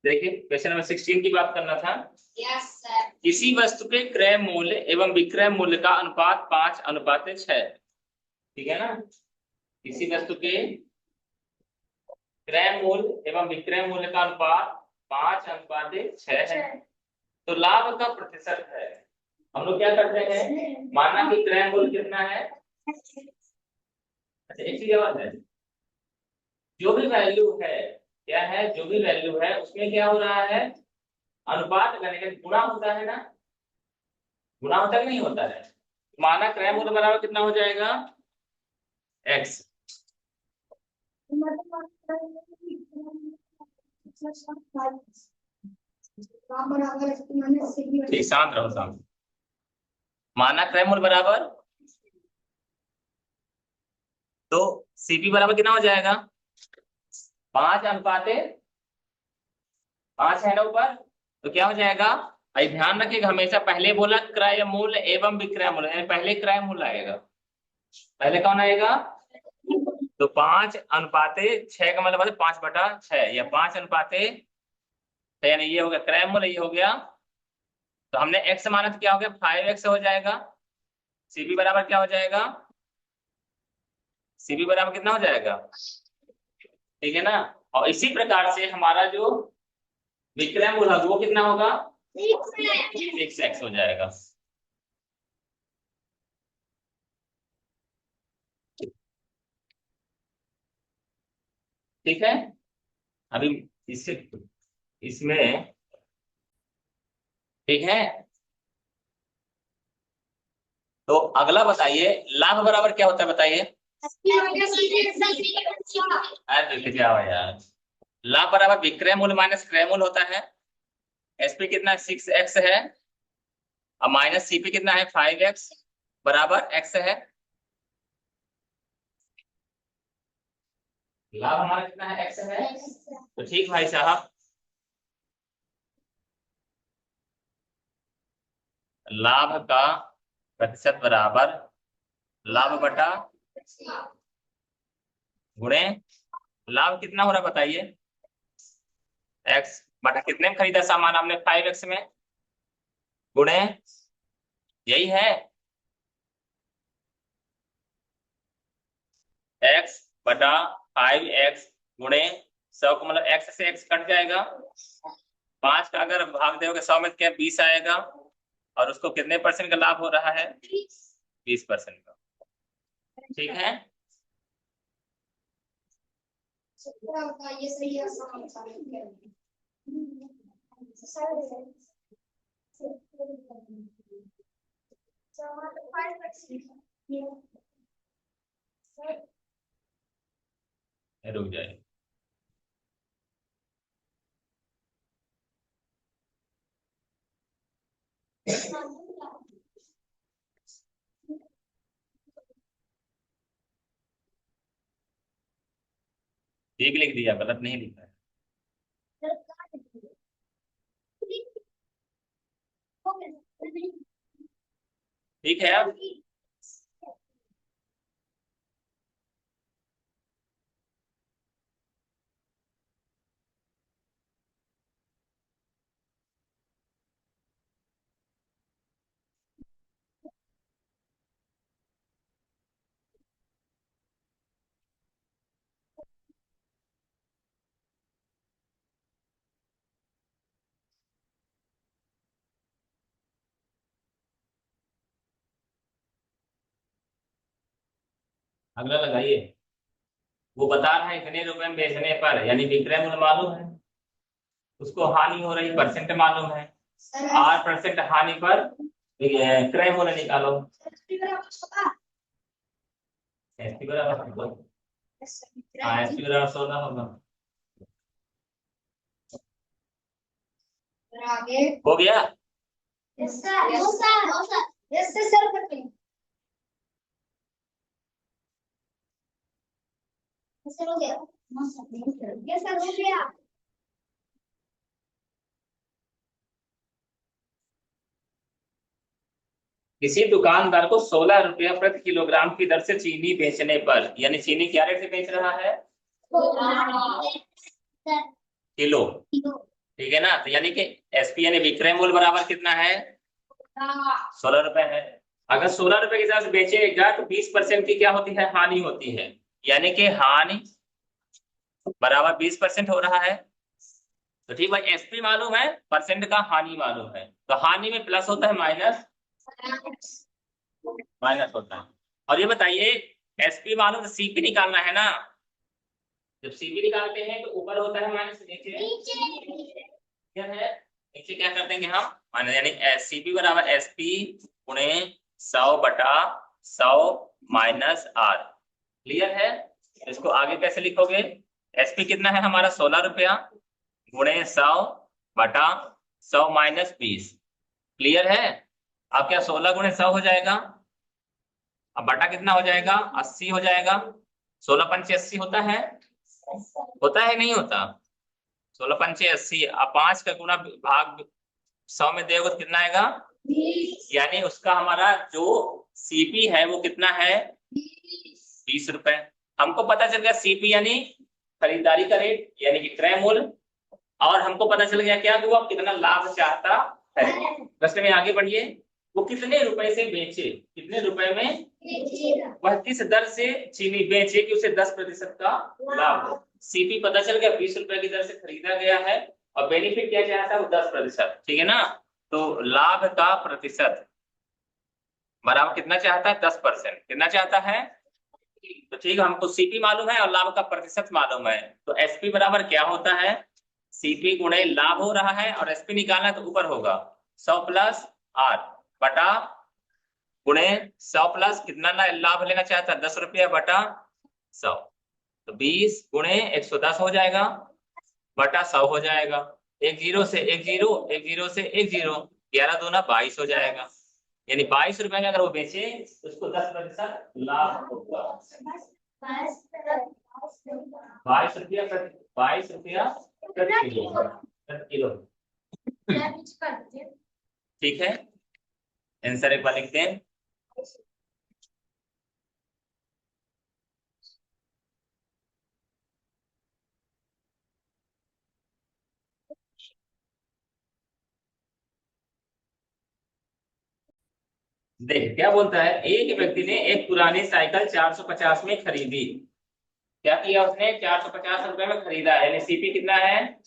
देखिए question number 16 की बात करना था। Yes sir. किसी वस्तु के क्रय मूल्य एवं विक्रय मूल्य का अनुपात 5:6। ठीक है ना। किसी वस्तु के क्रय मूल्य एवं विक्रय मूल्य का अनुपात 5:6 है। तो लाभ का प्रतिशत है। हम लोग क्या करते हैं, माना कि क्रय मूल्य कितना है। अच्छा एक चीज और है, जो भी वैल्यू है, क्या है, जो भी वैल्यू है उसमें क्या हो रहा है, अनुपात करने का गुणा होता है ना। गुणा होता है कि नहीं होता है। माना क्रय मूल्य बराबर कितना हो जाएगा, x। ठीक, शांत रहो शांत। माना क्रय मूल्य बराबर, तो सीपी बराबर कितना हो जाएगा, 5:5 है ना ऊपर। तो क्या हो जाएगा, भाई ध्यान रखिएगा, हमेशा पहले बोला क्रय मूल्य एवं विक्रय मूल्य, यानी पहले क्रय मूल्य आएगा। पहले कौन आएगा, तो 5:6 का मतलब 5/6 या 5:6, यानी ये हो गया क्रय मूल्य, ये हो गया। तो हमने x माना तो क्या हो गया, 5x हो जाएगा। सीपी बराबर क्या हो जाएगा, सीपी बराबर कितना हो जाएगा, ठीक है ना। और इसी प्रकार से हमारा जो विक्रय मूल्य है वो कितना होगा, 6x हो जाएगा। ठीक है। अभी इससे इसमें, ठीक है। तो अगला बताइए, लाभ बराबर क्या होता है बताइए। अरे देखिए क्या हुआ यार, लाभ बराबर विक्रय मूल्य माइनस क्रय मूल्य होता है। एसपी कितना 6x है, और माइनस सीपी कितना है 5x, बराबर x है। लाभ हमारा कितना है, x है। तो ठीक भाई साहब, लाभ का प्रतिशत बराबर लाभ बटा गुणे, लाभ कितना हो रहा है बताइए, x बटा कितने में खरीदा सामान आपने, 5x में, गुणे यही है x बटा 5x गुणे 100 को, मतलब x से x कट जाएगा। 5 का अगर भाग दोगे 100 में, क्या 20 आएगा। और उसको कितने परसेंट का लाभ हो रहा है, 20% का। ठीक है। ये सही है। रुक जाए, ठीक लिख दिया, गलत नहीं लिखा है। ठीक है। अब अगला लगाइए। वो बता रहा है इतने रुपए में बेचने पर, यानी विक्रय मूल्य मालूम है, उसको हानि हो रही परसेंट मालूम है, 8% हानि पर क्रय मूल्य निकालो। एसपी बराबर, हाँ एसपी बराबर 16 होगा। हो गया। Yes sir, yes sir, yes sir, हो गया। यस सर, हो गया। किसी दुकानदार को 16 रुपया प्रति किलोग्राम की दर से चीनी बेचने पर, यानी चीनी क्या रेट से बेच रहा है, किलो। ठीक है ना। तो यानी कि एसपी यानी विक्रय मूल्य बराबर कितना है, 16 रुपए है। अगर 16 रुपए के हिसाब से बेचेगा तो 20% की क्या होती है, हानि होती है। यानी कि हानि बराबर 20% हो रहा है। तो ठीक भाई, एसपी मालूम है, परसेंट का हानि मालूम है, तो हानि में प्लस होता है माइनस माइनस होता है। और ये बताइए, एसपी मालूम तो सीपी निकालना है ना। जब सीपी निकालते हैं तो ऊपर होता है माइनस, नीचे क्या है, नीचे क्या कर देंगे हम, माइनस, यानी सीपी बराबर एसपी गुणे 100/100 माइनस आर। क्लियर है। इसको आगे कैसे लिखोगे, एसपी कितना है हमारा 16 रुपया गुणे 100/100 माइनस 20। क्लियर है। अब क्या 16 × 100 हो जाएगा, अब बटा कितना हो जाएगा, 80 हो जाएगा। 16×5 = 80 होता है नहीं होता, 16×5 = 80। अब 5 का गुणा भाग 100 में देगा तो कितना आएगा, यानी उसका हमारा जो सीपी है वो कितना है, 20 रुपए। हमको पता चल गया सीपी यानी खरीदारी का रेट यानी कि क्रय मूल्य, और हमको पता चल गया क्या कि वो कितना लाभ चाहता है। प्रश्न में आगे बढ़िए, वो कितने रुपए से बेचे, कितने रुपए में वह किस दर से चीनी बेचे कि उसे 10% का लाभ हो। सीपी पता चल गया, 20 रुपए की दर से खरीदा गया है, और बेनिफिट क्या चाहता है वो 10%। ठीक है ना। तो लाभ का प्रतिशत बराबर कितना चाहता है, 10%। कितना चाहता है, तो ठीक है, हमको सीपी मालूम है और लाभ का प्रतिशत मालूम है। तो एसपी बराबर क्या होता है, सीपी गुणे लाभ हो रहा है, और एसपी निकालना है तो ऊपर होगा 100 + आर बटा गुणे 100 प्लस कितना लाभ लेना चाहता है, 10 रुपया/100। तो 20 गुणे 110 हो जाएगा बटा 100 हो जाएगा। एक जीरो से एक जीरो, एक जीरो से एक जीरो, 11×2 = 22 हो जाएगा। यानी 22 रुपए में अगर वो बेचे तो उसको 10% लाभ होगा। 22 रुपया प्रति, 22 रुपया प्रति किलो, प्रति किलो। ठीक है, आंसर एक बार लिखते हैं। देख क्या बोलता है, एक व्यक्ति ने एक पुरानी साइकिल 450 में खरीदी। क्या किया उसने, 450 रुपए में खरीदा, यानी सीपी कितना है,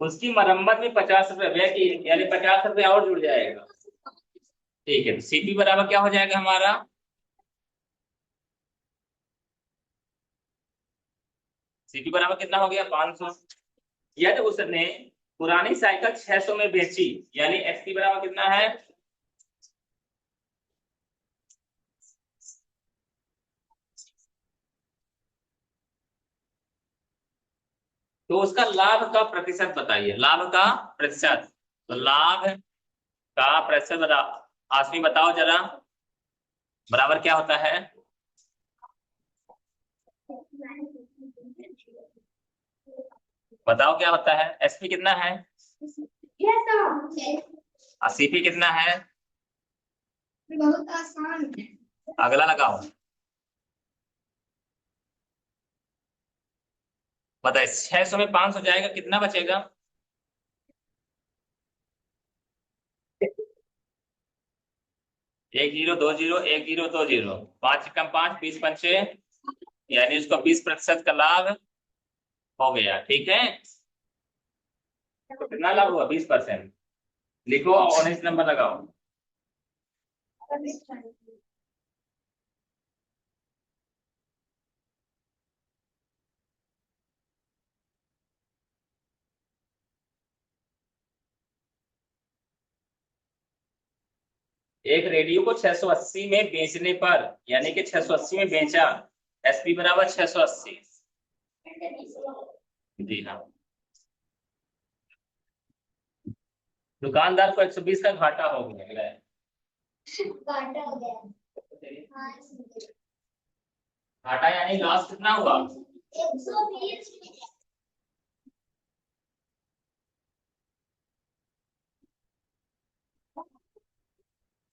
उसकी मरम्मत में 50 रुपए व्यय की, यानी 50 रुपए और जुड़ जाएगा। ठीक है, तो सीपी बराबर क्या हो जाएगा हमारा, सीपी बराबर कितना हो गया, 500। यदि उसने पुरानी साइकिल 600 में बेची, यानी एसपी बराबर कितना है, तो उसका लाभ का प्रतिशत बताइए, लाभ का प्रतिशत। तो लाभ का प्रतिशत बता, आसमी बताओ जरा, बराबर क्या होता है, बताओ क्या होता है, एसपी कितना है, सीपी कितना है, बहुत आसान है। अगला लगाओ, बताइए 600 में 500 जाएगा, कितना बचेगा, एक जीरो, दो जीरो, एक जीरो, दो जीरो, 5 × 5 20×5, यानी उसको 20% का लाभ हो गया। ठीक है, तो कितना लाभ हुआ, 20%। लिखो और 19 नंबर लगाओ। एक रेडियो को 680 में बेचने पर, यानी कि 680 में बेचा, एसपी बराबर 680। जी हाँ, दुकानदार को 120 का घाटा हो गया, घाटा हो गया। घाटा यानी लॉस कितना हुआ, 120।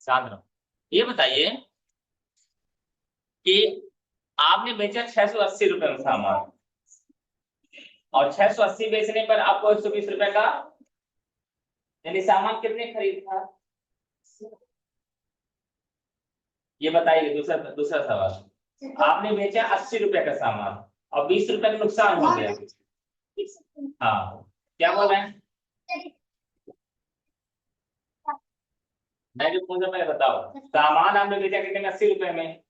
शांत रहो। ये बताइए कि आपने बेचा 680 रुपए में सामान, और 680 बेचने पर आपको 120 रुपए का, यानी सामान कितने खरीद था, ये बताइए। दूसरा दूसरा सवाल, आपने बेचा 80 रुपए का सामान और 20 रुपए का नुकसान हो गया। हाँ, क्या बोल रहे हैं, मैं जो पूछ रहा हूं बताओ। सामान आपने बेचा कितने में, 80 रुपए में,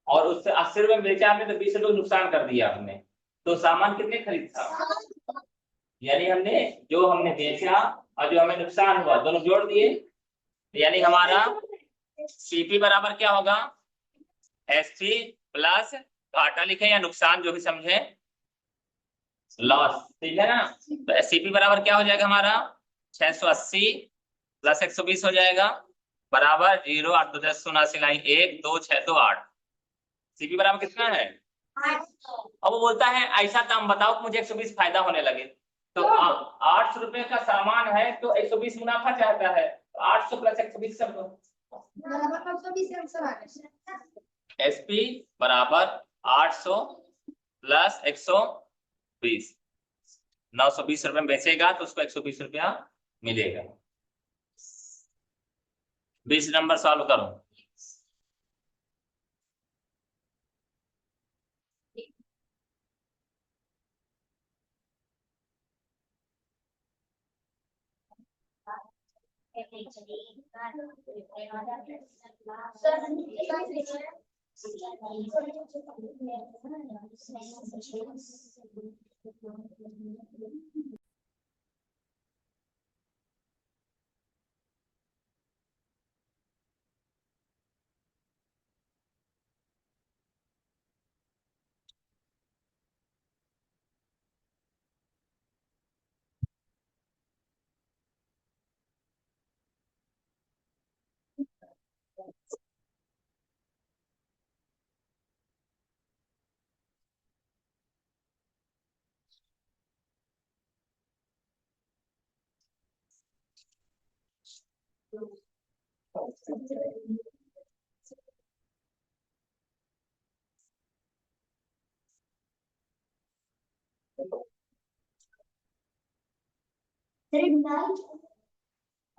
और उससे 80 रुपए में बेचा आपने तो 20 रुपए नुकसान कर दिया आपने, तो सामान कितने खरीद था, यानी हमने जो हमने बेचा और जो हमें नुकसान हुआ दोनों जोड़ दिए, यानी हमारा सीपी बराबर क्या होगा, एसपी प्लस घाटा लिखे या नुकसान जो भी समझे, लॉस, ठीक है ना। तो सीपी बराबर क्या हो जाएगा हमारा, 680 प्लस 120 हो जाएगा, बराबर 0 8 2 10 79 लाइन 1 2 6 2 8। सीपी बराबर कितना है, अब वो बोलता है ऐसा दाम बताओ कि मुझे 120 फायदा होने लगे। तो 800 रुपए का सामान है तो 120 मुनाफा चाहता है, तो 800 प्लस 120 सब एसपी बराबर 800 प्लस 120, 920 रुपए में बेचेगा तो उसको 120 रुपया मिलेगा। 20 नंबर सॉल्व करो।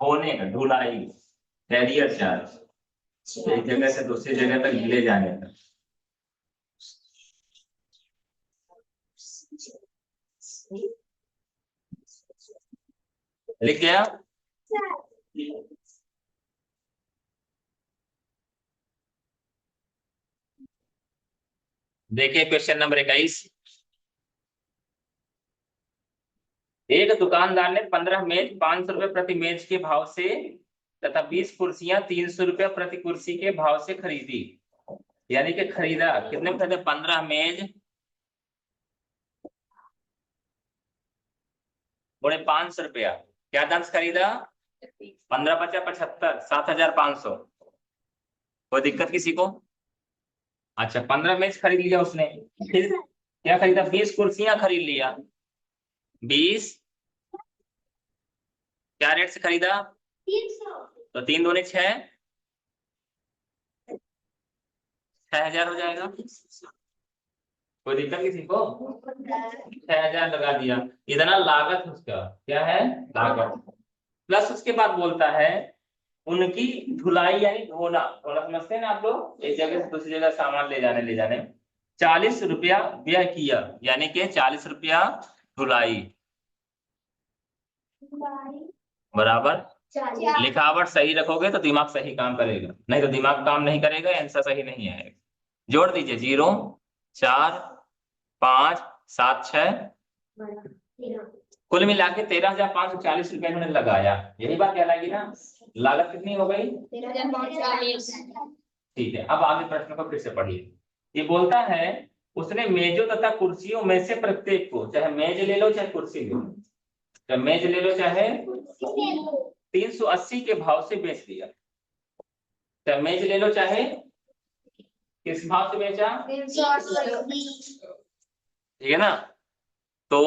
होने का ढुलाई, कैरियर चार्ज, एक जगह से दूसरी जगह तक ले जाने का। लिख गया, देखिए क्वेश्चन नंबर 21। एक दुकानदार ने 15 मेज 500 रुपए प्रति मेज के भाव से तथा 20 कुर्सियां 300 रुपया प्रति कुर्सी के भाव से खरीदी, यानी कि खरीदा कितने में खरीदा, 15 मेज बड़े 500 रुपया, क्या दाम से खरीदा, 15 पचा 75 7500। कोई दिक्कत किसी को, अच्छा 15 मेज खरीद लिया उसने, फिर क्या खरीदा, 20 कुर्सियां खरीद लिया, 20 क्या रेट से खरीदा, तो 3 दूनी 6, 6000 हो जाएगा। कोई दिक्कत किसी को, 6000 लगा दिया, इतना लागत उसका क्या है, लागत। प्लस उसके बाद बोलता है उनकी धुलाई यानी धोना, धोना समझते हैं ना आप लोग, एक जगह से दूसरी जगह सामान ले जाने 40 रुपया व्यय किया, यानी कि 40 रुपया धुलाई बराबर, लिखावट सही रखोगे तो दिमाग सही काम करेगा, नहीं तो दिमाग काम नहीं करेगा, आंसर सही नहीं आएगा। जोड़ दीजिए 0 4 5 7 6, कुल मिला के 13,540 रुपए इन्होंने लगाया, यही बात कहलाएगी ना, लागत कितनी हो गई, ठीक है। अब आगे प्रश्न को फिर से पढ़िए। ये बोलता है उसने मेजों तथा कुर्सियों में से प्रत्येक को, चाहे मेज ले लो चाहे कुर्सी ले लो, चाहे मेज ले लो चाहे 380 के भाव से बेच दिया, चाहे मेज ले लो चाहे किस भाव से बेचा, ठीक है ना। तो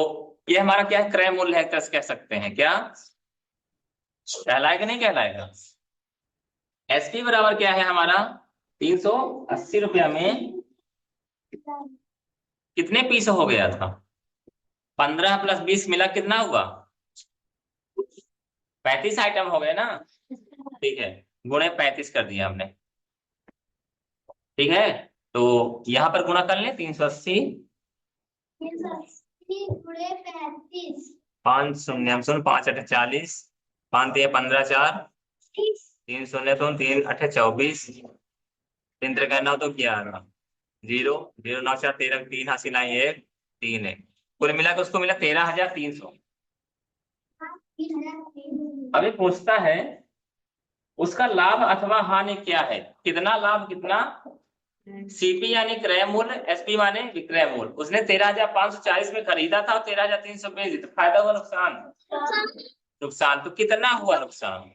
ये हमारा क्या है, क्रय मूल्य है, कह सकते हैं, क्या कहलाएगा नहीं कहलाएगा। एसपी बराबर क्या है हमारा, 380 रुपया में कितने पीस हो गया था, 15 प्लस 20 मिला कितना हुआ? 35 आइटम हो गए ना। ठीक है, गुणे 35 कर दिया हमने। ठीक है, तो यहाँ पर गुणा कर लें 380। 380 गुणे 35। 5 शून्य हम शून्य, 5 अठे 40, 5 तिया 15 4, 3 शून्य तो 3 अठे 24, 3 त्रिका 9 तो 11, 0 0 9 4 13, 3 हासिल आई 1 3 है, कुल मिला के उसको मिला 13,300। अभी पूछता है उसका लाभ अथवा हानि क्या है, कितना लाभ कितना? सीपी यानी क्रय मूल्य, एसपी माने विक्रय मूल्य। उसने 13,540 में खरीदा था और 13,300 बेच दिया, तो फायदा हुआ नुकसान? नुकसान। तो कितना हुआ नुकसान?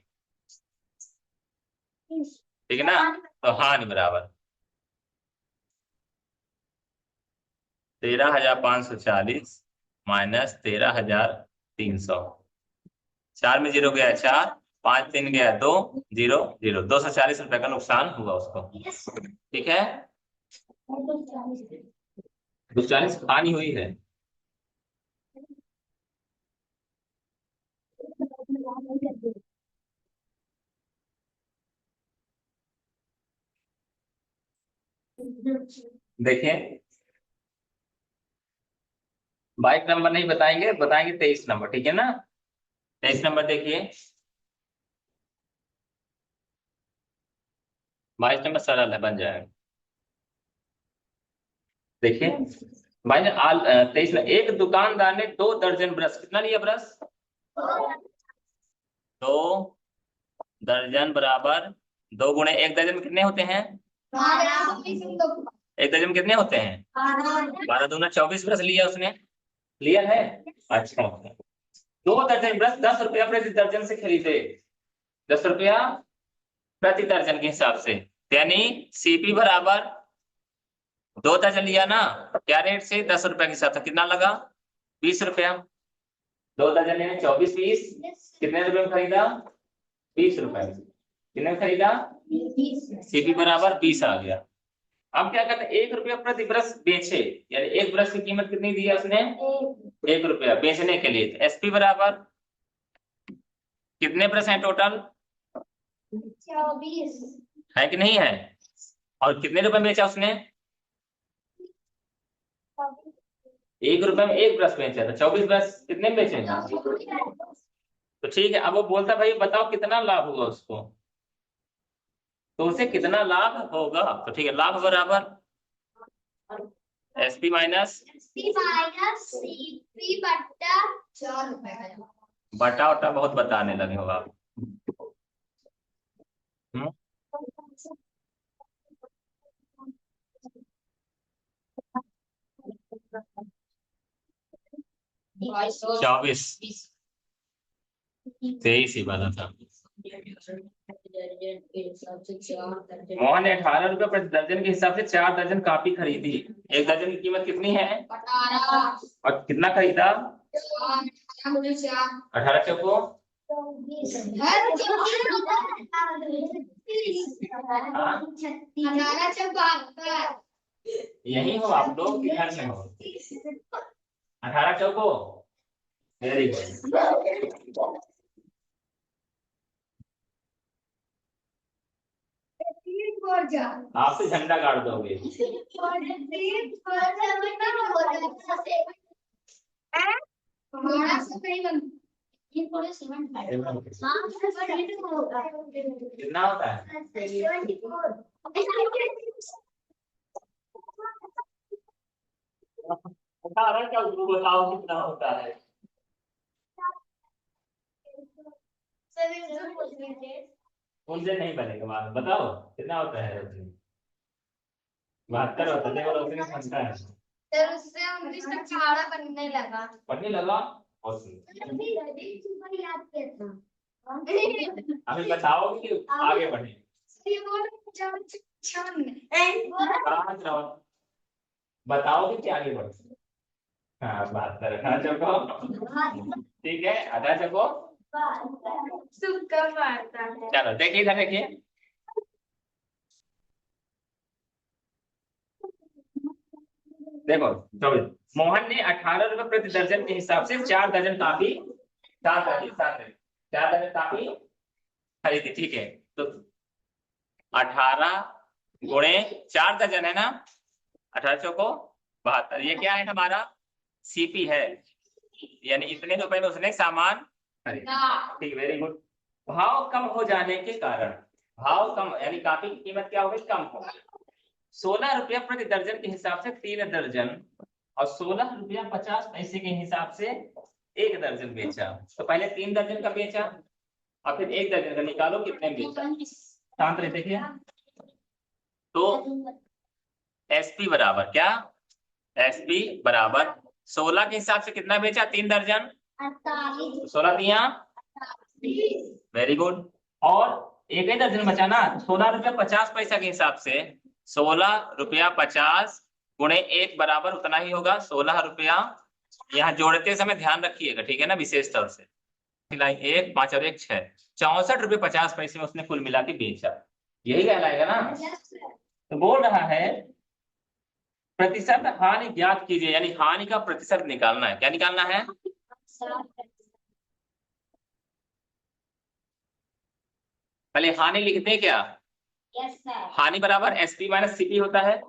ठीक है ना, तो हानि बराबर 13,540 माइनस 13,300। 4 में 0 गया 4, 5 3 गया 2, 0 0, 240 रुपए का नुकसान हुआ उसको। ठीक है, 240 हानि हुई है। देखिए, बाइक नंबर नहीं बताएंगे, बताएंगे 23 नंबर। ठीक है ना, 23 नंबर देखिए, 22 नंबर सरल है, बन जाएगा। देखिए भाई ने 23 में एक दुकानदार ने 2 दर्जन ब्रश, कितना लिया ब्रश? 2 दर्जन बराबर 2 गुणे 1 दर्जन में कितने होते हैं? 1 दर्जन में कितने होते हैं? 12 दूना 24 ब्रश लिया उसने, लिया है। अच्छा, 2 दर्जन ब्रश 10 रुपया प्रति दर्जन से खरीदे, 10 रुपया प्रति दर्जन के हिसाब से, यानी सीपी बराबर 2 दर्जन लिया ना, क्या रेट से? 10 रुपया के हिसाब से, कितना लगा? 20 रुपया। 2 दर्जन लेने 24 20, कितने रुपए में खरीदा? 20 रुपए में। कितने में खरीदा? सीपी बराबर 20 आ गया। अब क्या करते हैं, 1 रुपया प्रति ब्रश बेचे, यानी एक ब्रश की कीमत कितनी दी है उसने? 1 रुपया बेचने के लिए। एसपी बराबर कितने ब्रश हैं टोटल? 24 है कि नहीं है? और कितने रुपए में बेचा उसने? 1 रुपए में एक ब्रश बेचा, तो 24 ब्रश कितने में बेचेगा? तो ठीक है, अब वो बोलता भाई बताओ कितना लाभ हुआ उसको, तो उसे कितना लाभ होगा? तो ठीक है, लाभ बराबर एसपी माइनस सीपी बट्टा 4 रुपए। बटा वटा बहुत बताने लगे हो आप। हम्म? 24 23 ही बना था। मोहन ने 18 रुपए प्रति दर्जन के हिसाब से 4 दर्जन कॉपी खरीदी। 1 दर्जन की कीमत कितनी है? 18 और कितना खरीदा? 18 चौको 18 यही हो आप लोग कि घर में हो? 18 चौको, वेरी गुड। आप तो झंडा गाड़ दोगे। कितना होता है? 18 का बताओ कितना होता है? उनसे नहीं बनेगा, बात बताओ कितना होता है? 72 होता है, और उसने समझा है। फिर उससे 19 तक छाड़ा बनने लगा। पढ़ने लगा और सुन। याद किया था। अभी बताओ कि आगे बढ़े। कहाँ जाओ? बताओ कि क्या आगे बढ़े। हाँ 72, 18 चौको, ठीक है 18 चौको। चलो देखिए, इधर देखिए, देखो 24। मोहन ने 18 रुपए प्रति दर्जन के हिसाब से 4 दर्जन काफी, 4 दर्जन काफी खरीदी। ठीक है, तो 18 गुणे 4 दर्जन है ना, 18 चौको 72, ये क्या है हमारा सीपी है, यानी इतने रुपए में उसने सामान खरीदा। ठीक, वेरी गुड। भाव कम हो जाने के कारण, भाव कम यानी काफी की कीमत क्या हो गई, कम हो गई। 16 रुपया प्रति दर्जन के हिसाब से 3 दर्जन और 16 रुपया 50 पैसे के हिसाब से 1 दर्जन बेचा। तो पहले 3 दर्जन का बेचा और फिर 1 दर्जन का, निकालो कितने में बेचा। शांत रहे, देखिए। तो एसपी बराबर क्या, एसपी बराबर 16 के हिसाब से कितना बेचा, 3 दर्जन, 16 दिया, वेरी गुड। और 1 दर्जन बचा ना, 16 रुपया 50 पैसा के हिसाब से 16 रुपया 50 गुणे 1 बराबर उतना ही होगा 16 रुपया। यहाँ जोड़ते समय ध्यान रखिएगा, ठीक है ना, विशेष तौर से। 1 5 और 1 6, 64 रुपये 50 पैसे में उसने कुल मिला के बेचा, यही कहलाएगा ना। तो बोल रहा है प्रतिशत हानि ज्ञात कीजिए, यानी हानि का प्रतिशत निकालना है। क्या निकालना है, पहले हानि लिखते हैं क्या, हानि बराबर एसपी माइनस सीपी होता है,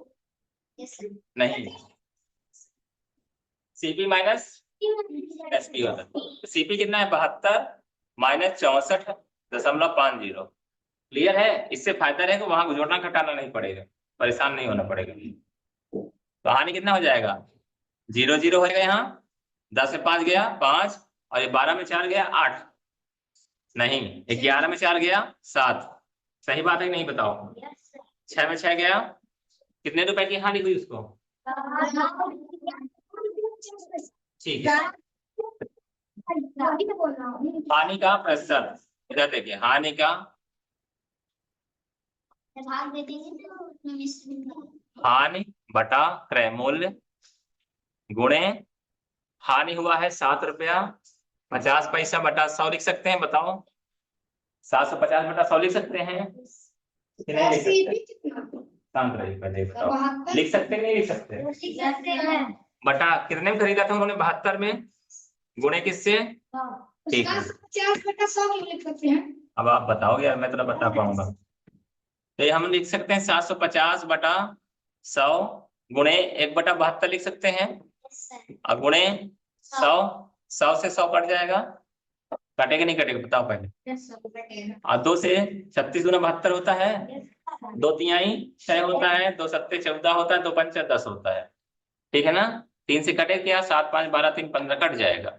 नहीं, सीपी माइनस एसपी होता है। सीपी कितना है, 72 माइनस 64.50। क्लियर है, इससे फायदा रहेगा, वहां जोड़ना घटाना नहीं पड़ेगा, परेशान नहीं होना पड़ेगा। तो हानि कितना हो जाएगा, 0 0 होगा, यहाँ 10 में 5 गया 5, और ये 12 में 4 गया 8, नहीं 11 में 4 गया 7, सही बात है कि नहीं बताओ। 6 में 6 गया, कितने रुपए की हानि हुई उसको, ठीक है। हानि का प्रतिशत इधर देखिए, हानि का, हानि बटा क्रय मूल्य गुणे, हानि हुआ है 7 रुपया 50 पैसा बटा 100 लिख सकते हैं, बताओ 750 बटा 100 लिख सकते हैं कि नहीं लिख सकते, शांत रहिए पहले बताओ, लिख सकते नहीं लिख सकते, बटा कितने में खरीदा था उन्होंने, 72 में, गुणे किससे, ठीक है। 50 बटा 100 क्यों लिख सकते हैं, अब आप बताओगे यार, मैं तो बता पाऊंगा। तो ये हम लिख सकते हैं 750 बटा 100 गुणे 1 बटा 72 लिख सकते हैं, और गुणे 100, 100 से 100 कट जाएगा, कटेगा नहीं कटेगा बताओ पहले, और 2 से 36 गुना 72 होता है, 2 तिहाई 6 होता है, 2 सत्ते 14 होता है, 2 पंचे 10 होता है, ठीक है ना। 3 से कटे क्या, 7 5 12 3 15 कट जाएगा,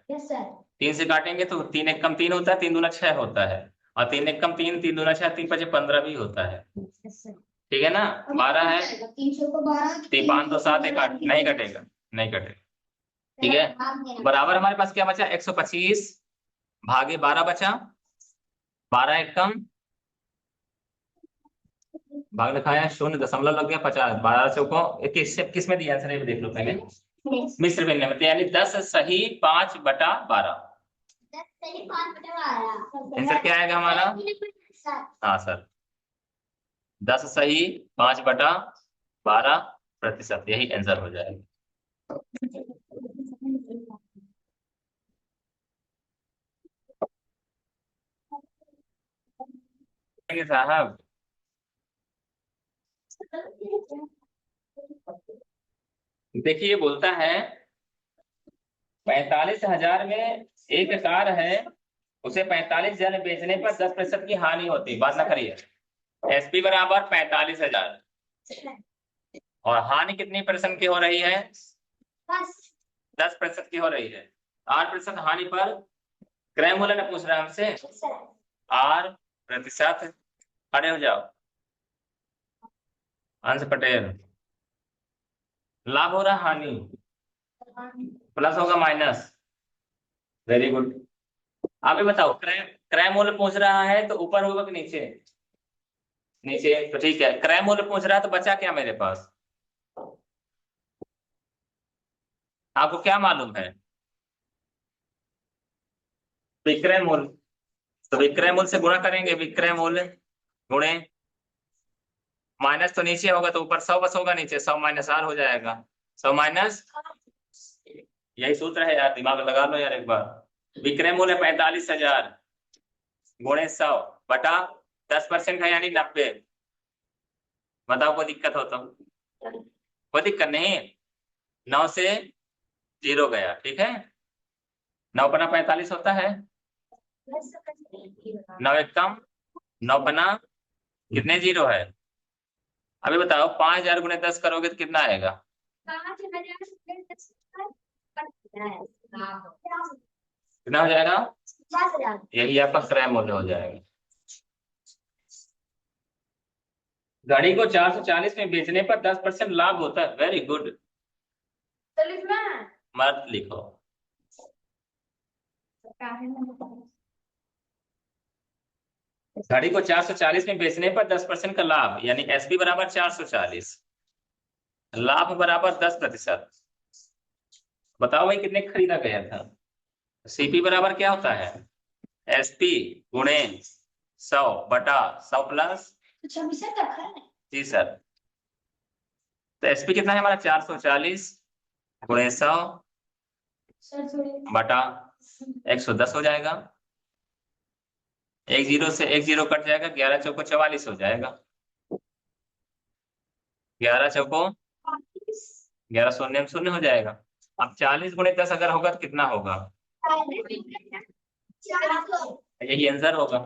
3 से काटेंगे तो 3 1 कम 3 होता है, 3 दूना 6 होता है, और 3 1 कम 3, 3 दूना 6, 3 5 15 भी होता है, ठीक है ना। 12 है, 3 5 2 7 1 8, नहीं कटेगा, नहीं कटेगा, ठीक है। बराबर हमारे पास क्या बचा, 125 भागे 12 बचा, 12 1 कम, भाग लिखाया 0 दशमलव लग गया 50, 12 चौको किस में दिया आंसर, ये भी देख लो पहले, मिश्र भिन्न में, यानी 10 सही 5 बटा 12, आंसर क्या आएगा हमारा, हाँ सर 10 सही 5 बटा 12%, यही आंसर हो जाएगा। साहब देखिए, बोलता है 45,000 में एक कार है, उसे 45 जन बेचने पर 10% की हानि होती, बात ना करिए। एसपी बराबर 45,000 और हानि कितनी % की हो रही है, 10% की हो रही है। 8% हानि पर क्रय मूल्य ने पूछ रहा है हमसे, 8%, खड़े हो जाओ अंश पटेल, लाभ हो रहा हानि, प्लस होगा माइनस, वेरी गुड। आप ही बताओ, क्रय मूल्य पूछ रहा है तो ऊपर होगा कि नीचे, नीचे, तो ठीक है। क्रय मूल्य पूछ रहा है तो बचा क्या मेरे पास, आपको क्या मालूम है, विक्रय मूल्य, तो विक्रय मूल्य से गुणा करेंगे, विक्रय मूल्य गुणे माइनस, तो नीचे होगा तो ऊपर 100 बस होगा, नीचे 100 माइनस आर हो जाएगा, 100 माइनस, यही सूत्र है यार, दिमाग लगा लो यार एक बार। विक्रय मूल्य 45,000 गुणे 100 बटा 10% है यानी 90। बताओ कोई दिक्कत हो तो? कोई दिक्कत नहीं। 9 से 0 गया, ठीक है। 9 पना 45 होता है, 9 एक कम, 9 पना कितने 0 है? अभी बताओ 5,000 गुणे 10 करोगे तो कितना आएगा? 5,000 कितना हो जाएगा? 50,000। यही आपका क्रय मूल्य हो जाएगा। गाड़ी को 440 में बेचने पर 10% लाभ होता है। Very good. मत लिखो। घड़ी को 440 में बेचने पर 10% का लाभ, यानी एसपी बराबर 440, लाभ बराबर 10%। बताओ भाई कितने का खरीदा गया था? सीपी बराबर क्या होता है? एसपी गुणे 100 बटा 100 प्लस, जी सर। तो एसपी कितना है हमारा? 440 गुणे 100 बटा 110 हो जाएगा। एक 0 से एक 0 कट जाएगा, 11 चौको 44 हो जाएगा। 11 चौको 11 शून्य में शून्य हो जाएगा। अब 40 गुणे 10 अगर होगा तो कितना होगा? यही आंसर होगा।